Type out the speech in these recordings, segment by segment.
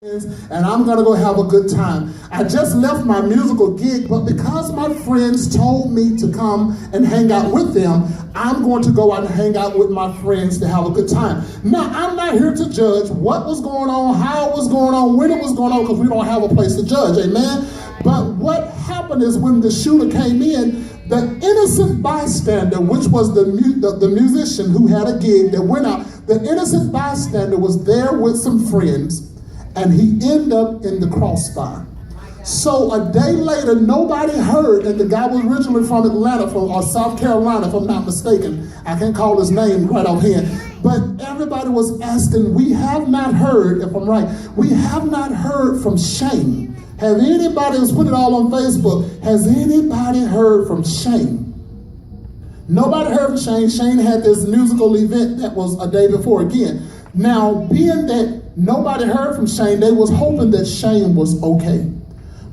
and I'm gonna go have a good time. I just left my musical gig, but because my friends told me to come and hang out with them, I'm going to go out and hang out with my friends to have a good time. Now, I'm not here to judge what was going on, how it was going on, when it was going on, because we don't have a place to judge, amen? But what happened is when the shooter came in, the innocent bystander, which was the musician who had a gig that went out, the innocent bystander was there with some friends, and he ended up in the crossfire. So a day later, nobody heard, and the guy was originally from Atlanta, or South Carolina, if I'm not mistaken. I can't call his name right offhand. But everybody was asking, we have not heard, if I'm right, we have not heard from Shane. Have anybody, let's put it all on Facebook, has anybody heard from Shane? Nobody heard from Shane. Shane had this musical event that was a day before again. Now, being that nobody heard from Shane, they was hoping that Shane was okay.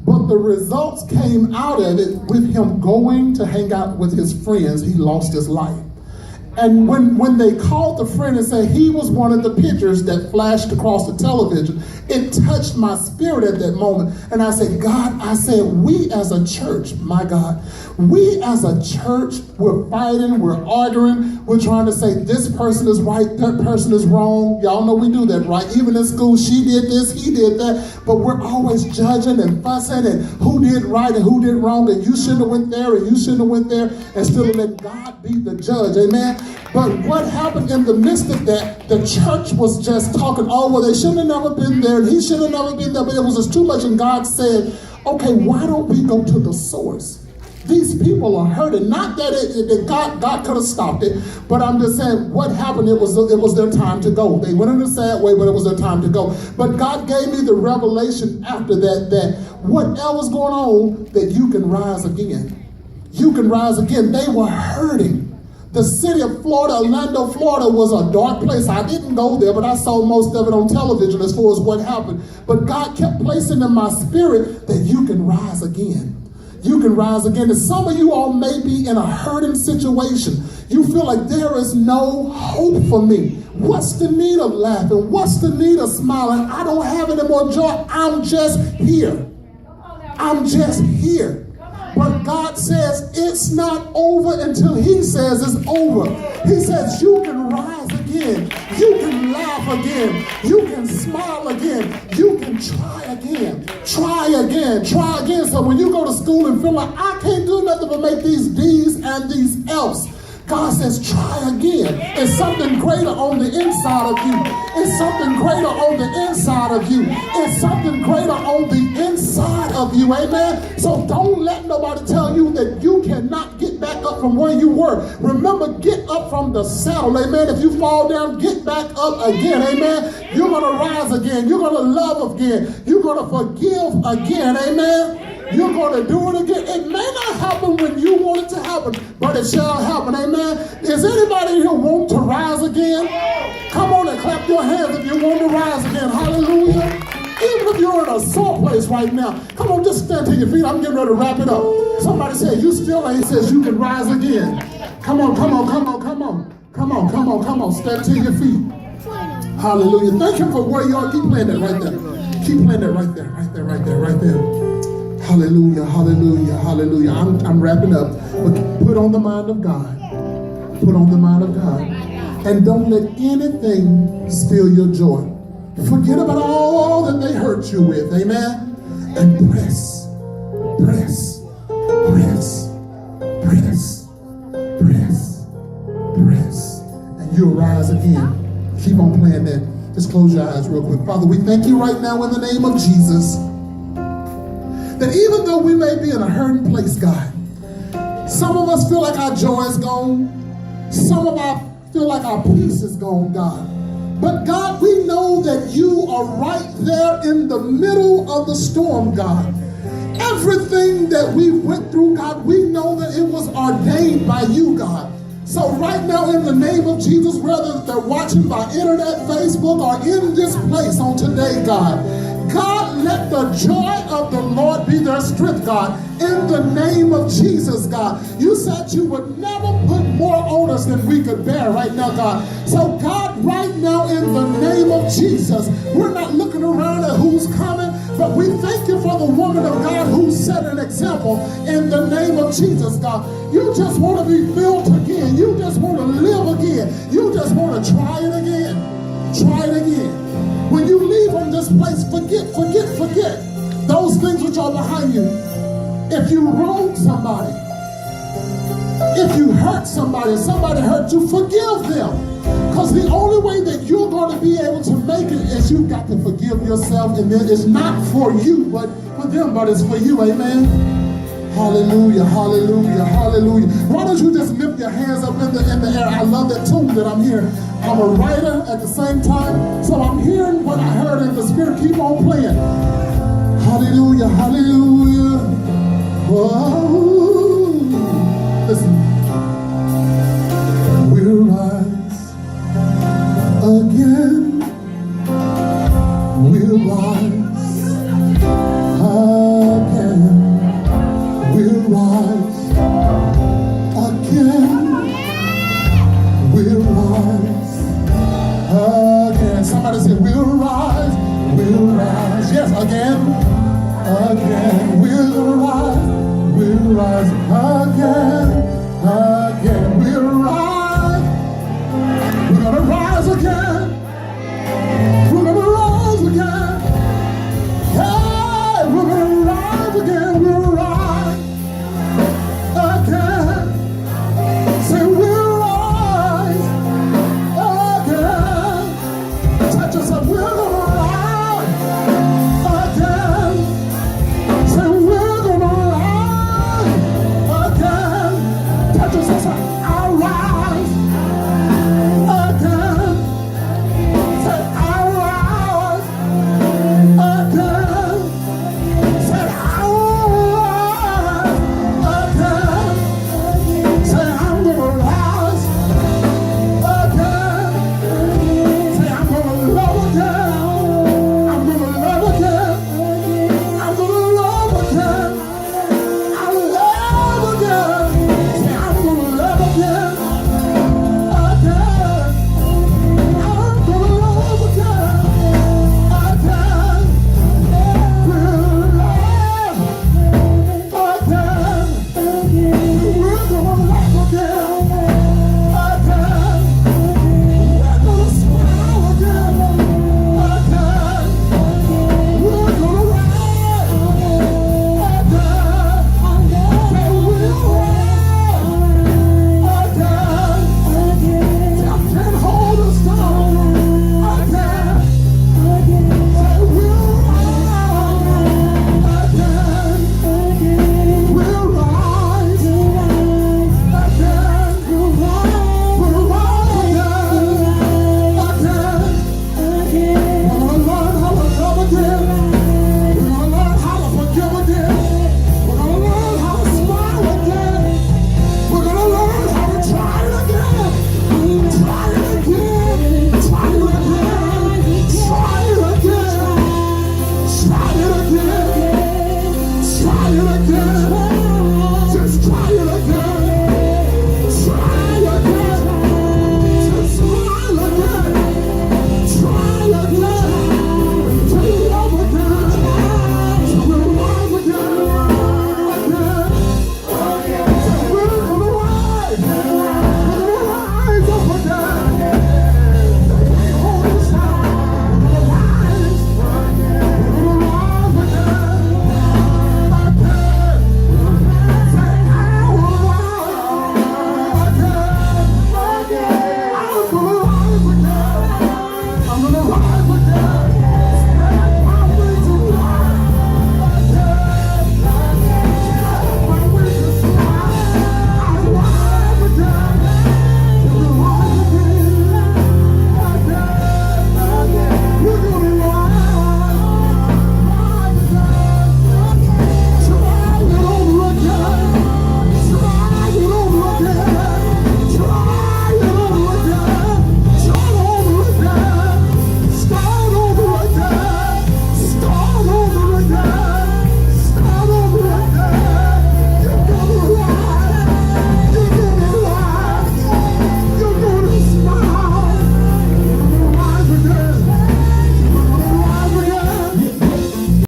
But the results came out of it with him going to hang out with his friends. He lost his life. And when they called the friend and said he was one of the pictures that flashed across the television, it touched my spirit at that moment. And I said, God, I said, we as a church, my God, we as a church, we're fighting, we're arguing, we're trying to say this person is right, that person is wrong. Y'all know we do that, right? Even in school, she did this, he did that, but we're always judging and fussing and who did right and who did wrong, and you shouldn't have went there and you shouldn't have went there, instead of letting God be the judge, amen? But what happened in the midst of that, the church was just talking, oh, well, they shouldn't have never been there, and he should have never been there, but it was just too much, and God said, okay, why don't we go to the source? These people are hurting. Not that God could have stopped it, but I'm just saying what happened, it was their time to go. They went in a sad way, but it was their time to go. But God gave me the revelation after that whatever's going on, that you can rise again. You can rise again. They were hurting. The city of Florida, Orlando, Florida, was a dark place. I didn't go there, but I saw most of it on television as far as what happened. But God kept placing in my spirit that you can rise again. You can rise again. And some of you all may be in a hurting situation. You feel like there is no hope for me. What's the need of laughing? What's the need of smiling? I don't have any more joy. I'm just here. I'm just here. But God says it's not over until he says it's over. He says you can rise again. You can laugh again. You can smile again. You can try again. Try again. Try again. So when you go to school and feel like I can't do nothing but make these D's and these F's, God says, try again. It's something greater on the inside of you. It's something greater on the inside of you. It's something greater on the inside of you. Amen? So don't let nobody tell you that you cannot get back up from where you were. Remember, get up from the saddle. Amen? If you fall down, get back up again. Amen? You're going to rise again. You're going to love again. You're going to forgive again. Amen? You're going to do it again. It may not happen when you want it to happen, but it shall happen. Amen? Is anybody here want to rise again? Come on and clap your hands if you want to rise again. Hallelujah. Even if you're in a sore place right now, come on, just stand to your feet. I'm getting ready to wrap it up. Somebody said, you still ain't. Says you can rise again. Come on, come on, come on, come on. Come on, come on, come on. Stand to your feet. Hallelujah. Thank you for where you are. Keep playing that right there. Keep playing that right there, right there, right there, right there. Hallelujah, hallelujah, hallelujah. I'm wrapping up. But put on the mind of God. Put on the mind of God. And don't let anything steal your joy. Forget about all that they hurt you with. Amen? And press, press, press, press, press, press. And you'll rise again. Keep on playing that. Just close your eyes real quick. Father, we thank you right now in the name of Jesus, that even though we may be in a hurting place, God, some of us feel like our joy is gone. Some of us feel like our peace is gone, God. But God, we know that you are right there in the middle of the storm, God. Everything that we went through, God, we know that it was ordained by you, God. So right now, in the name of Jesus, whether they're watching by internet, Facebook, or in this place on today, God, let the joy of the Lord be their strength, God, in the name of Jesus, God. You said you would never put more on us than we could bear right now, God. So, God, right now, in the name of Jesus, we're not looking around at who's who's coming, but we thank you for the woman of God who set an example in the name of Jesus, God. You just want to be built again. You just want to live again. You just want to try it again. Try it again. When you leave from this place, forget those things which are behind you. If you wrong somebody, if you hurt somebody, somebody hurt you, forgive them. Because the only way that you're going to be able to make it is you've got to forgive yourself. And then it's not for you, but for them, but it's for you. Amen. Hallelujah, hallelujah, hallelujah. Why don't you just lift your hands up in the air? I love that tune that I'm hearing. I'm a writer at the same time, so I'm hearing what I heard in the spirit. Keep on playing. Hallelujah, hallelujah. Whoa. Listen. We'll rise again. We'll rise again. We'll rise again. We'll rise again. Somebody say, we'll rise. We'll rise. Yes, again. Again. We'll rise. We'll rise again. Again. We'll